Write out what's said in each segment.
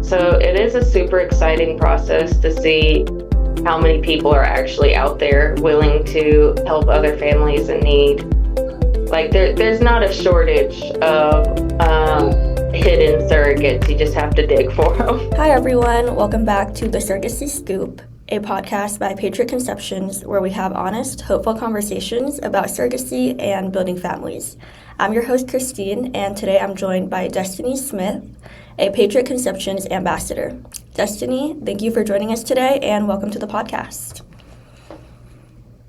So it is a super exciting process to see how many people are actually out there willing to help other families in need. Like there's not a shortage of hidden surrogates. You just have to dig for them. Hi everyone, welcome back to the Surrogacy Scoop, a podcast by Patriot Conceptions where we have honest, hopeful conversations about surrogacy and building families. I'm your host Christine, and today I'm joined by Destiny Smith, a Patriot Conceptions Ambassador. Destiny, thank you for joining us today and welcome to the podcast.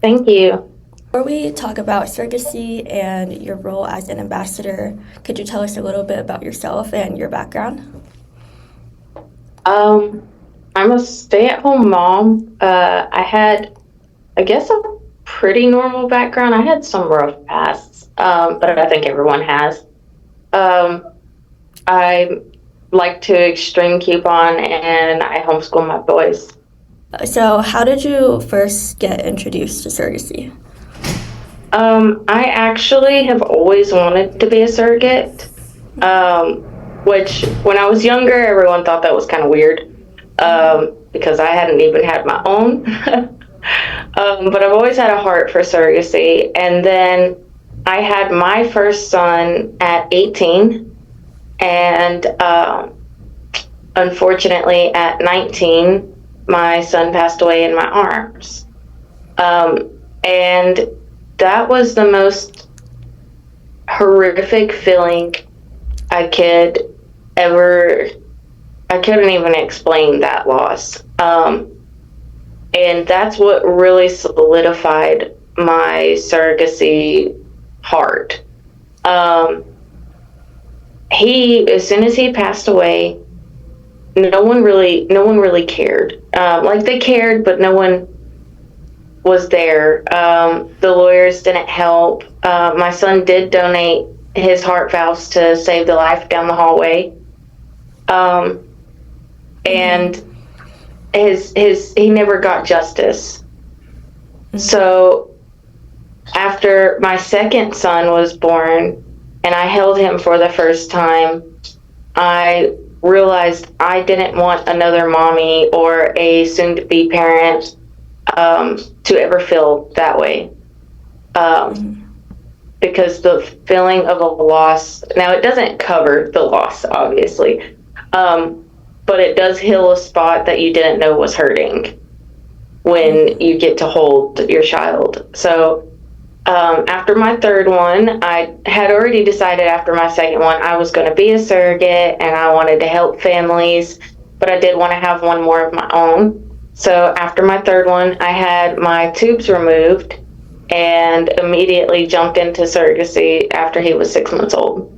Thank you. Before we talk about surrogacy and your role as an ambassador, could you tell us a little bit about yourself and your background? I'm a stay-at-home mom. I had, I guess, a pretty normal background. I had some rough pasts, but I think everyone has. I like to extreme coupon, and I homeschool my boys. So how did you first get introduced to surrogacy? I actually have always wanted to be a surrogate, which when I was younger, everyone thought that was kind of weird, because I hadn't even had my own. But I've always had a heart for surrogacy. And then I had my first son at 18, and unfortunately at 19, my son passed away in my arms. And that was the most horrific feeling I couldn't even explain that loss. And that's what really solidified my surrogacy heart. As soon as he passed away, no one really cared. Like they cared, but no one was there. The lawyers didn't help. My son did donate his heart valves to save the life down the hallway. And he never got justice. So after my second son was born and I held him for the first time, I realized I didn't want another mommy or a soon-to-be parent to ever feel that way. Because the feeling of a loss, now it doesn't cover the loss, obviously, but it does heal a spot that you didn't know was hurting when you get to hold your child. So after my third one, I had already decided after my second one I was going to be a surrogate and I wanted to help families, but I did want to have one more of my own. So after my third one, I had my tubes removed and immediately jumped into surrogacy after he was 6 months old.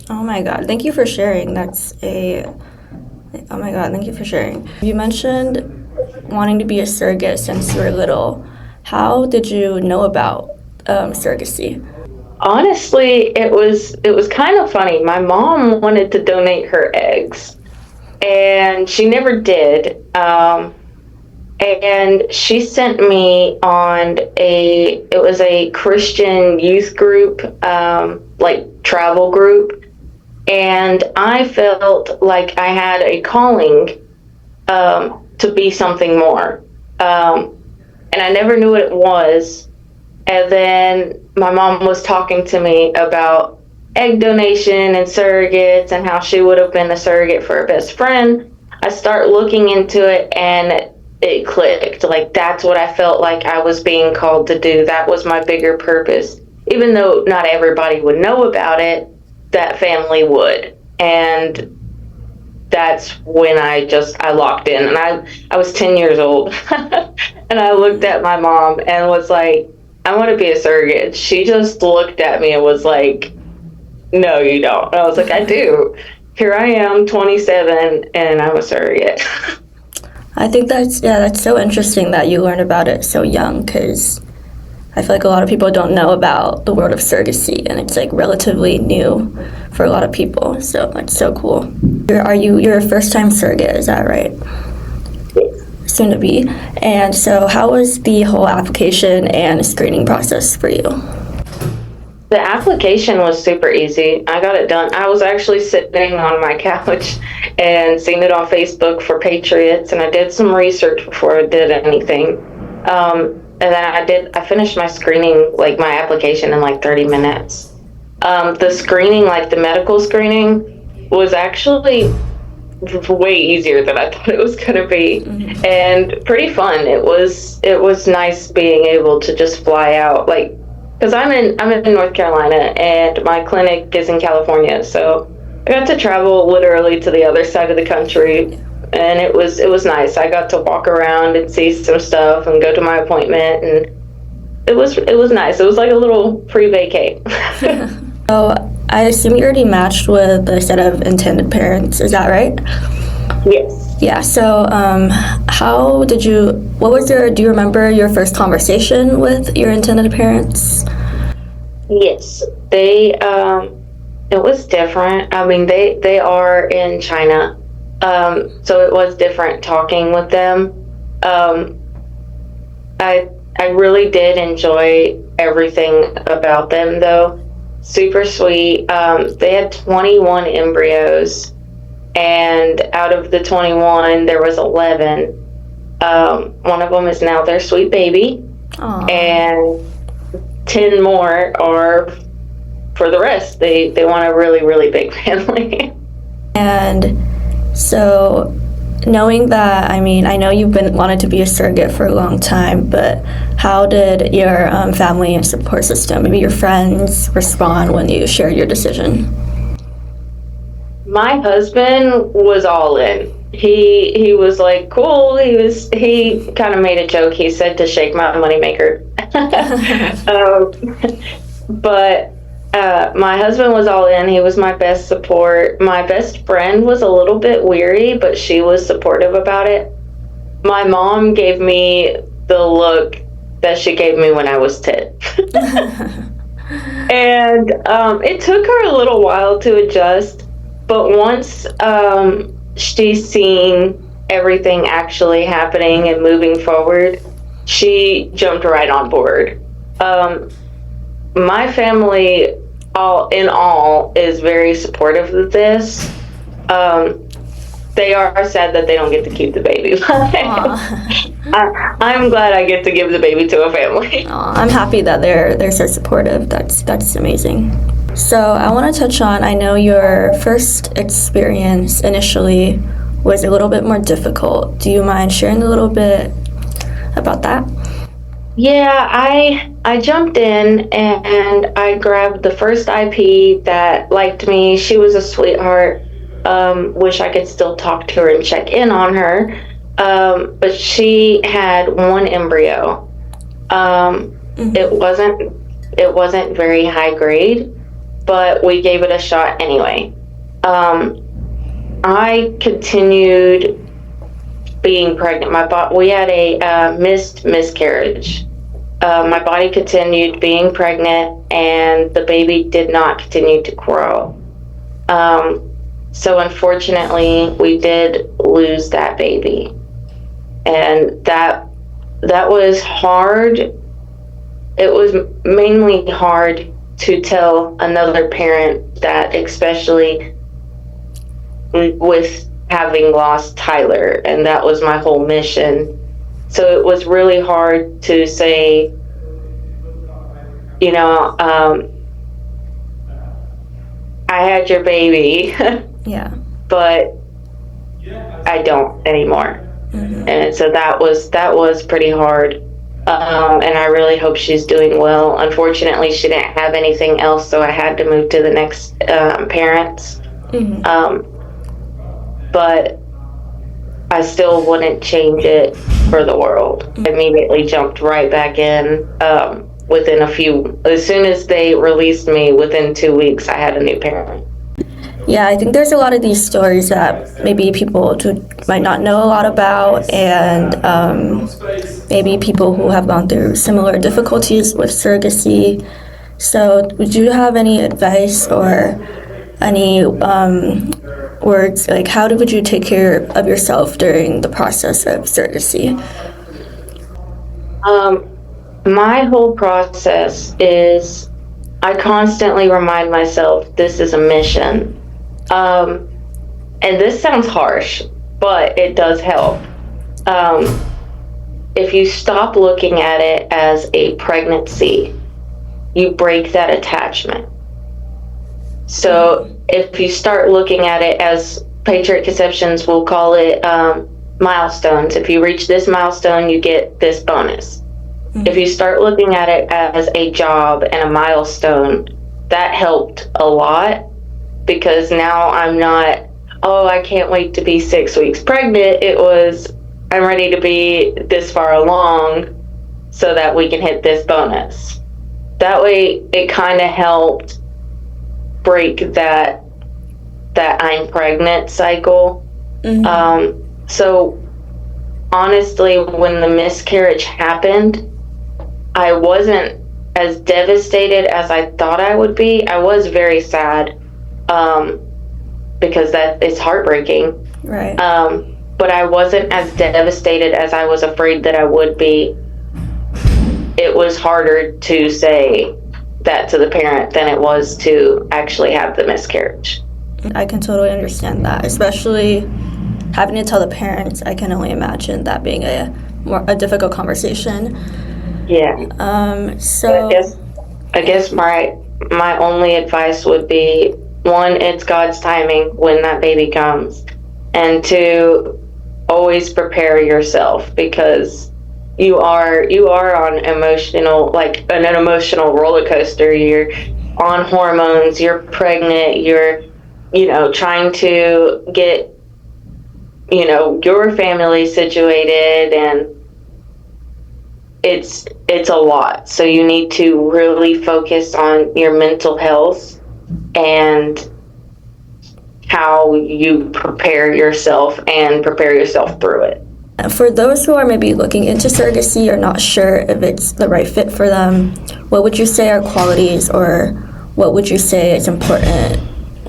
Oh my God, thank you for sharing. Oh my God, thank you for sharing. You mentioned wanting to be a surrogate since you were little. How did you know about surrogacy? Honestly, it was kind of funny. My mom wanted to donate her eggs, and she never did. And she sent me on it was a Christian youth group, like travel group. And I felt like I had a calling to be something more. And I never knew what it was. And then my mom was talking to me about egg donation and surrogates and how she would have been a surrogate for her best friend. I start looking into it and it clicked. Like, that's what I felt like I was being called to do. That was my bigger purpose. Even though not everybody would know about it, that family would. And that's when I locked in. And I was 10 years old. And I looked at my mom and was like, I want to be a surrogate. She just looked at me and was like, no, you don't. And I was like, I do. Here I am, 27, and I'm a surrogate. I think that's so interesting that you learned about it so young, because I feel like a lot of people don't know about the world of surrogacy, and it's like relatively new for a lot of people. So it's so cool. You're a first-time surrogate, is that right? Yes. Soon to be. And so how was the whole application and screening process for you? The application was super easy. I got it done. I was actually sitting on my couch and seeing it on Facebook for Patriots, and I did some research before I did anything. And then I finished my screening, like my application, in like 30 minutes. The screening, like the medical screening, was actually way easier than I thought it was going to be, and pretty fun. It was nice being able to just fly out, like, because I'm in North Carolina and my clinic is in California, so I got to travel literally to the other side of the country, and it was nice. I got to walk around and see some stuff and go to my appointment, and it was nice. It was like a little pre-vacay. So I assume you already matched with a set of intended parents, is that right? Yes. Yeah, so do you remember your first conversation with your intended parents? Yes. It was different. I mean, they are in China, so it was different talking with them. I really did enjoy everything about them, though. Super sweet. They had 21 embryos, and out of the 21, there was 11. One of them is now their sweet baby. Aww. And 10 more are for the rest. They want a really, really big family. And so, knowing that, I mean, I know you've been wanted to be a surrogate for a long time, but how did your family and support system, maybe your friends, respond when you shared your decision? My husband was all in. He was like, cool. He kind of made a joke. He said to shake my moneymaker. But my husband was all in. He was my best support. My best friend was a little bit weary, but she was supportive about it. My mom gave me the look that she gave me when I was 10. And it took her a little while to adjust, but once she's seen everything actually happening and moving forward, she jumped right on board. My family, all in all, is very supportive of this. They are sad that they don't get to keep the baby. I'm glad I get to give the baby to a family. I'm happy that they're so supportive. That's amazing. So I want to touch on, I know your first experience initially was a little bit more difficult. Do you mind sharing a little bit about that? Yeah, I jumped in and I grabbed the first IP that liked me. She was a sweetheart. Wish I could still talk to her and check in on her. But she had one embryo. It wasn't very high grade, but we gave it a shot anyway. I continued being pregnant. We had a miscarriage. My body continued being pregnant, and the baby did not continue to grow. So unfortunately, we did lose that baby, and that was hard. It was mainly hard to tell another parent that, especially with having lost Tyler, and that was my whole mission. So it was really hard to say, I had your baby, Yeah. but I don't anymore. And so that was pretty hard. And I really hope she's doing well. Unfortunately, she didn't have anything else, so I had to move to the next parents. But I still wouldn't change it for the world. I immediately jumped right back in. As soon as they released me, within 2 weeks, I had a new parent. Yeah, I think there's a lot of these stories that maybe people might not know a lot about, and maybe people who have gone through similar difficulties with surrogacy. So would you have any advice or any words, like how would you take care of yourself during the process of surrogacy? My whole process is I constantly remind myself this is a mission. And this sounds harsh, but it does help. If you stop looking at it as a pregnancy, you break that attachment. So if you start looking at it as Patriot Conceptions will call it milestones. If you reach this milestone, you get this bonus. If you start looking at it as a job and a milestone, that helped a lot, because now I'm not, oh, I can't wait to be 6 weeks pregnant. It was, I'm ready to be this far along so that we can hit this bonus. That way, it kind of helped break that I'm pregnant cycle. So honestly, when the miscarriage happened, I wasn't as devastated as I thought I would be. I was very sad, because that is heartbreaking. Right. But I wasn't as devastated as I was afraid that I would be. It was harder to say that to the parent than it was to actually have the miscarriage. I can totally understand that, especially having to tell the parents. I can only imagine that being a difficult conversation. Yeah. So I guess my only advice would be, one, it's God's timing when that baby comes, and two, always prepare yourself, because you are on emotional, like an emotional roller coaster. You're on hormones, you're pregnant, you're trying to get your family situated, and it's a lot. So you need to really focus on your mental health and how you prepare yourself through it. For those who are maybe looking into surrogacy or not sure if it's the right fit for them, what would you say are qualities, or what would you say is important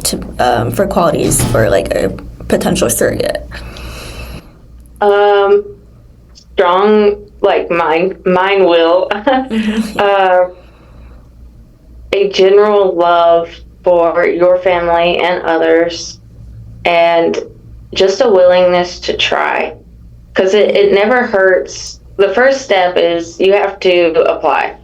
to for qualities for like a potential surrogate? Strong, like mind will. A general love for your family and others, and just a willingness to try, because it never hurts. The first step is you have to apply.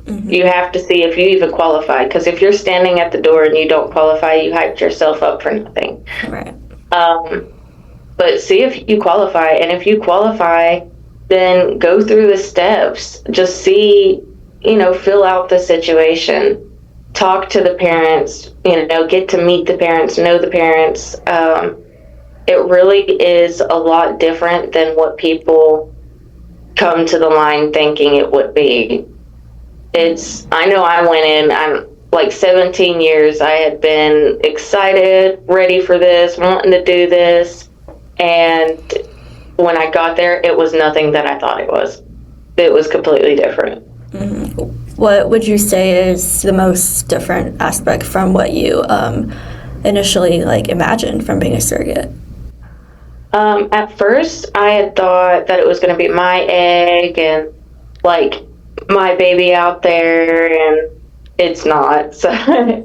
You have to see if you even qualify, because if you're standing at the door and you don't qualify, you hyped yourself up for nothing. Right. But see if you qualify, and if you qualify, then go through the steps. Just see, fill out the situation, talk to the parents, get to meet the parents, know the parents. It really is a lot different than what people come to the line thinking it would be. I know I went in, I'm like 17 years, I had been excited, ready for this, wanting to do this, and when I got there, it was nothing that I thought it was. It was completely different. What would you say is the most different aspect from what you initially imagined from being a surrogate? At first, I had thought that it was going to be my egg and my baby out there, and it's not. So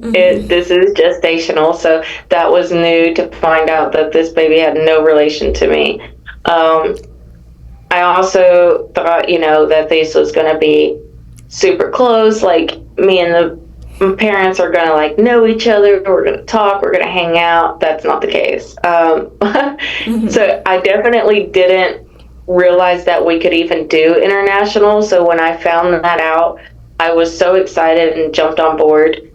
this is gestational. So that was new to find out that this baby had no relation to me. I also thought, that this was going to be super close. Like, me and the parents are going to know each other. We're going to talk. We're going to hang out. That's not the case. So I definitely didn't realize that we could even do international. So when I found that out, I was so excited and jumped on board.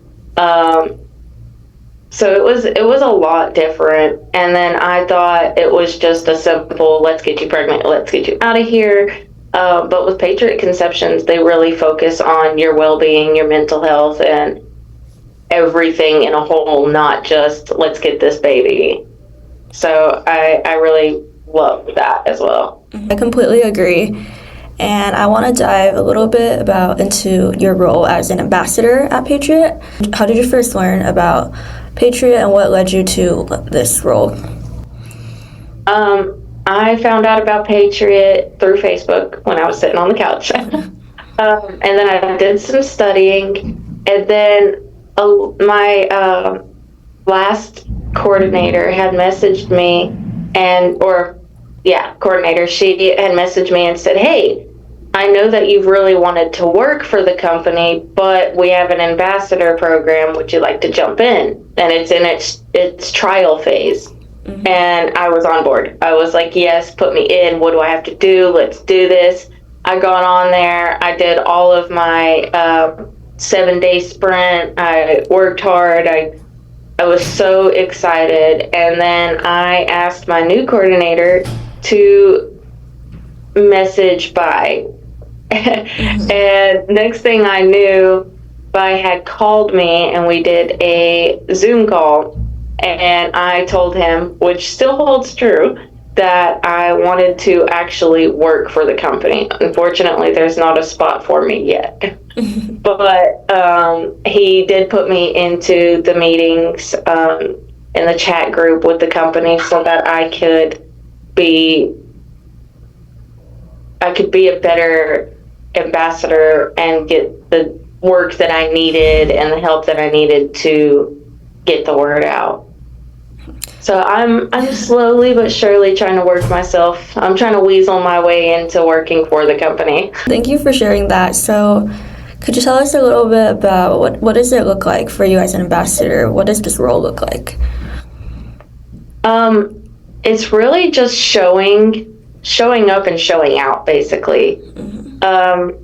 So it was a lot different. And then I thought it was just a simple, let's get you pregnant, let's get you out of here. But with Patriot Conceptions, they really focus on your well-being, your mental health, and everything in a whole, not just let's get this baby. So I really love that as well. I completely agree. And I want to dive a little bit into your role as an ambassador at Patriot. How did you first learn about Patriot, and what led you to this role? I found out about Patriot through Facebook when I was sitting on the couch. And then I did some studying, And then my last coordinator had messaged me, coordinator, she had messaged me and said, hey, I know that you've really wanted to work for the company, but we have an ambassador program. Would you like to jump in? And it's in its trial phase. Mm-hmm. And I was on board. I was like, yes, put me in. What do I have to do? Let's do this. I got on there. I did all of my 7-day sprint. I worked hard. I was so excited. And then I asked my new coordinator to message Bai. And next thing I knew, Bai had called me and we did a Zoom call. And I told him, which still holds true, that I wanted to actually work for the company. Unfortunately, there's not a spot for me yet. But he did put me into the meetings in the chat group with the company so that I could be a better ambassador and get the work that I needed and the help that I needed to get the word out. So I'm slowly but surely trying to work myself. I'm trying to weasel my way into working for the company. Thank you for sharing that. So could you tell us a little bit about what does it look like for you as an ambassador? What does this role look like? It's really just showing up and showing out, basically. Mm-hmm.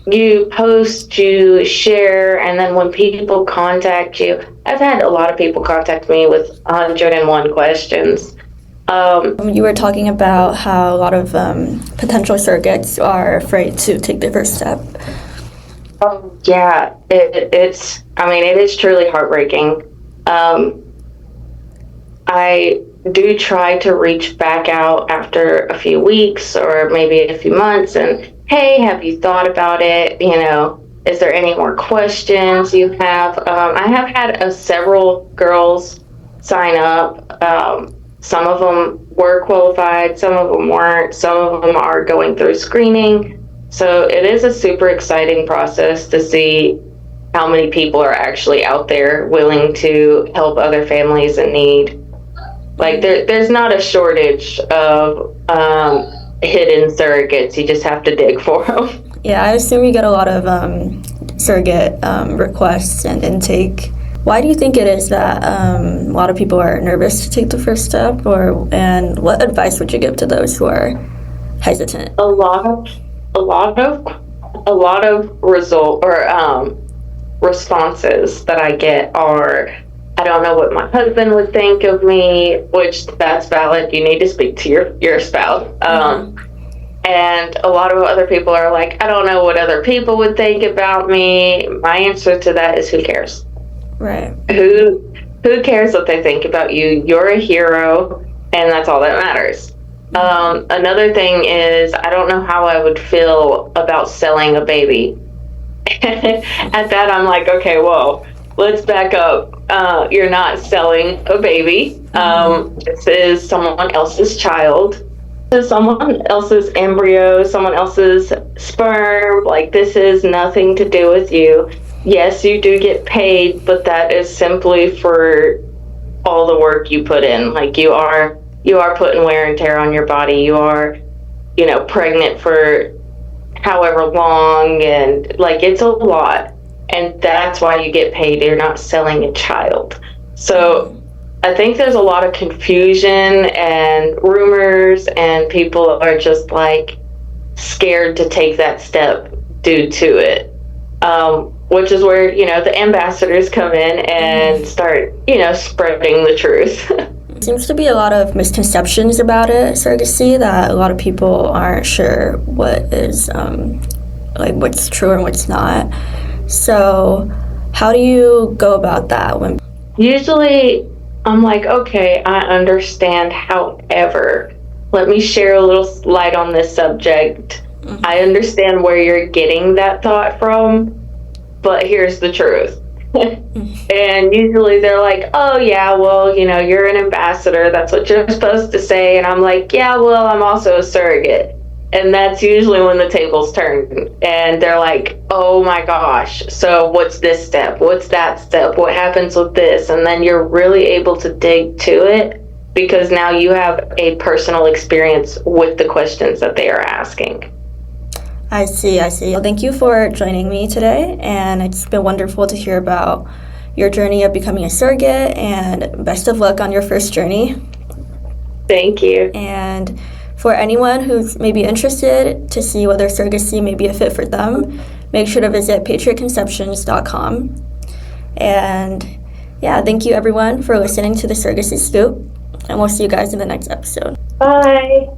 You post, you share, and then when people contact you, I've had a lot of people contact me with 101 questions. You were talking about how a lot of potential surrogates are afraid to take the first step. Yeah, it is truly heartbreaking. I do try to reach back out after a few weeks or maybe a few months and, hey, have you thought about it? Is there any more questions you have? I have had several girls sign up. Some of them were qualified, some of them weren't, some of them are going through screening. So it is a super exciting process to see how many people are actually out there willing to help other families in need. Like there's not a shortage of hidden surrogates. You just have to dig for them. Yeah, I assume you get a lot of surrogate requests and intake. Why do you think it is that a lot of people are nervous to take the first step, and what advice would you give to those who are hesitant? A lot of responses that I get are, I don't know what my husband would think of me, which that's valid. You need to speak to your spouse. And a lot of other people are like, I don't know what other people would think about me. My answer to that is, who cares? Right. Who cares what they think about you? You're a hero, and that's all that matters. Another thing is, I don't know how I would feel about selling a baby. At that, I'm like, okay, whoa. Let's back up. You're not selling a baby. This is someone else's child. This is someone else's embryo, someone else's sperm. Like, this is nothing to do with you. Yes, you do get paid, but that is simply for all the work you put in. Like, you are putting wear and tear on your body. You are, pregnant for however long, and like, it's a lot. And that's why you get paid. You're not selling a child. So I think there's a lot of confusion and rumors, and people are just like scared to take that step due to it. Which is where, the ambassadors come in and start, spreading the truth. There seems to be a lot of misconceptions about it, surrogacy, that a lot of people aren't sure what is, what's true and what's not. So how do you go about that? Usually I'm like, okay, I understand. However, let me share a little light on this subject. Mm-hmm. I understand where you're getting that thought from, but here's the truth. And usually they're like, oh yeah, well, you're an ambassador. That's what you're supposed to say. And I'm like, yeah, well, I'm also a surrogate. And that's usually when the tables turn and they're like, oh my gosh, so what's this step? What's that step? What happens with this? And then you're really able to dig to it because now you have a personal experience with the questions that they are asking. I see. Well, thank you for joining me today, and it's been wonderful to hear about your journey of becoming a surrogate, and best of luck on your first journey. Thank you. And for anyone who's maybe interested to see whether surrogacy may be a fit for them, make sure to visit patriotconceptions.com. And yeah, thank you everyone for listening to the Surrogacy Scoop, and we'll see you guys in the next episode. Bye.